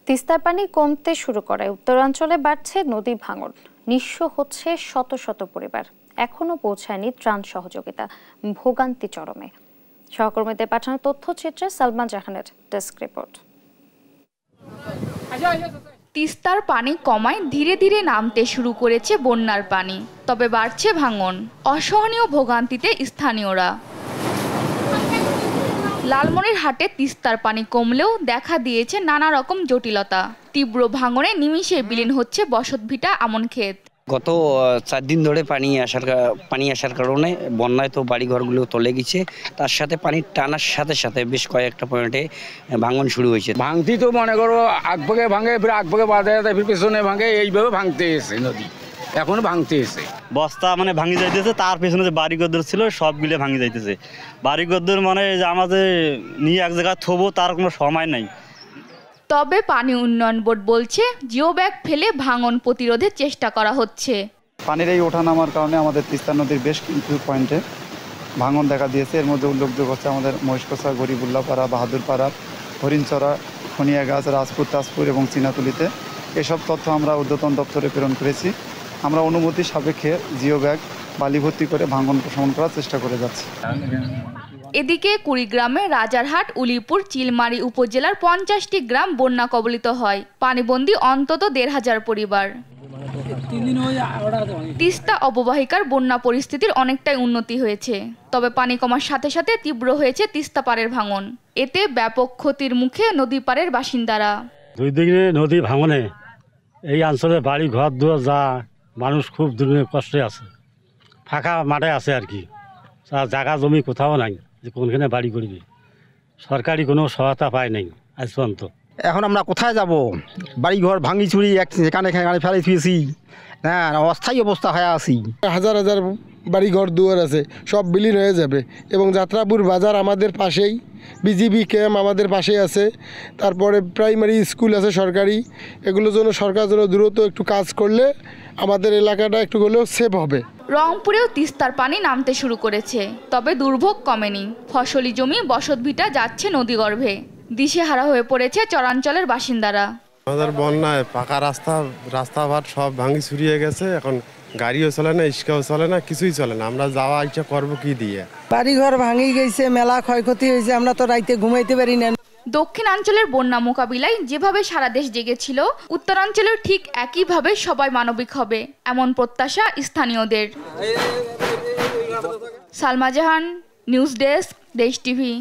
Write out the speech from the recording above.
তিস্তার পানি কমতে শুরু করায় উত্তরাঞ্চলে বাড়ছে নদী ভাঙন। নিঃস্ব হচ্ছে শত শত পরিবার। এখনো পৌঁছায়নি ত্রাণ সহযোগিতা, ভোগান্তি চরমে। সহকর্মীদের পাঠানো তথ্যচিত্রে সালমা জাহানের ডেস্ক রিপোর্ট। তিস্তার পানি কমায় ধীরে ধীরে নামতে শুরু করেছে বন্যার পানি, তবে বাড়ছে ভাঙন। অসহনীয় ভোগান্তিতে স্থানীয়রা। লালমনিরহাটে তিস্তার পানি কমলেও দেখা দিয়েছে নানা রকম জটিলতা। তীব্র ভাঙনে নিমিষে বিলীন হচ্ছে বসতভিটা, আমন ক্ষেত। গত 4 দিন ধরে পানি আসার কারণে বন্যায় তো বাড়িঘরগুলো তলে গেছে। তার সাথে পানি টানার সাথে সাথে বেশ কয়েকটা পয়েন্টে ভাঙন শুরু হয়েছে। ভাঙতি তো মনে করো আগভাগে ভাঙে, ফির আগভাগে বাঁধে, ফির পেছনে ভাঙে, এইভাবে ভাঙতে এসে নদী এখন ভাঙতে এসে বস্তা ভাঙি যাইতেছে। তার পেছনে যে বাড়িঘর ছিল সবগুলো ভাঙি যাইতেছে। বাড়িঘর যে আমাদের নিয়ে এক জায়গায় থবো তার কোনো সময় নাই। তবে পানি উন্নয়ন বোর্ড বলছে জিও ব্যাগ ফেলে ভাঙন প্রতিরোধের চেষ্টা করা হচ্ছে। পানির এই ওঠানামার কারণে আমাদের তিস্তা নদীর বেশ কিছু পয়েন্টে ভাঙন দেখা দিয়েছে। এর মধ্যে উল্লেখযোগ্য হচ্ছে আমাদের মহিষকোষা, গরিবুল্লাপাড়া, বাহাদুরপাড়া, হরিণচড়া, খনিয়াগাছ, রাজপুর, তাজপুর এবং চিনাতুলিতে। এসব তথ্য আমরা ঊর্ধ্বতন দপ্তরে প্রেরণ করেছি। আমরা অনুমতি সাপেক্ষে জিও ব্যাগ বালি ভর্তি করে ভাঙন প্রশমন করার চেষ্টা করে যাচ্ছি। এদিকে কুড়িগ্রামে রাজারহাট, উলিপুর, চিলমারী উপজেলার 50টি গ্রাম বন্যা কবলিত হয়। পানিবন্দী অন্তত 1,500 পরিবার। তিস্তা অববাহিকার বন্যা পরিস্থিতির অনেকটাই উন্নতি হয়েছে, তবে পানি কমার সাথে সাথে তীব্র হয়েছে তিস্তা পাড়ের ভাঙন। এতে ব্যাপক ক্ষতির মুখে নদী পাড়ের বাসিন্দারা। 2 দিনে নদী ভাঙনে এই অঞ্চলে বাড়ি ঘর দুয়ার যা মানুষ খুব দুর্গম কষ্টে আছে। ফাঁকা মাঠে আছে আর কি, জায়গা জমি কোথাও নাই যে কোনখানে বাড়ি করবে। সরকারি কোনো সহায়তা পায় নাই আজ পর্যন্ত। এখন আমরা কোথায় যাব? বাড়িঘর ভাঙি চুরি এখানে ফেলে থুয়েছি। হ্যাঁ, অস্থায়ী অবস্থা হয়ে আছি। হাজার হাজার বাড়িঘর দুয়ার আছে, সব বিলীন হয়ে যাবে। এবং যাত্রাপুর বাজার আমাদের পাশেই, বিজিবি ক্যাম্প আমাদের পাশেই আছে, তারপরে প্রাইমারি স্কুল আছে সরকারি। এগুলোর জন্য সরকার জন্য দ্রুত একটু কাজ করলে আমাদের এলাকাটা একটু হলেও সেভ হবে। রংপুরেও তিস্তার পানি নামতে শুরু করেছে, তবে দুর্ভোগ কমেনি। ফসলি জমি, বসতভিটা যাচ্ছে নদীগর্ভে। দিশেহারা হয়ে পড়েছে চরাঞ্চলের বাসিন্দারা। আমাদের বন্যায় পাকা রাস্তাঘাট সব ভাঙি ছড়িয়ে গেছে। এখন গাড়িও চলে না, ইস্কাও চলে না, কিছুই চলে না। আমরা যাওয়া ইচ্ছা করবো কি দিয়ে? বাড়িঘর ভাঙি গেছে, মেলা ক্ষয়ক্ষতি হয়েছে। আমরা তো রাইতে ঘুমাইতে পারি না। দক্ষিণাঞ্চলের বন্যা মোকাবিলায় যেভাবে সারা দেশ জেগেছিল, উত্তরাঞ্চলের ঠিক একইভাবে সবাই মানবিক হবে, এমন প্রত্যাশা স্থানীয়দের। সালমা জাহান, নিউজ ডেস্ক, দেশ টিভি।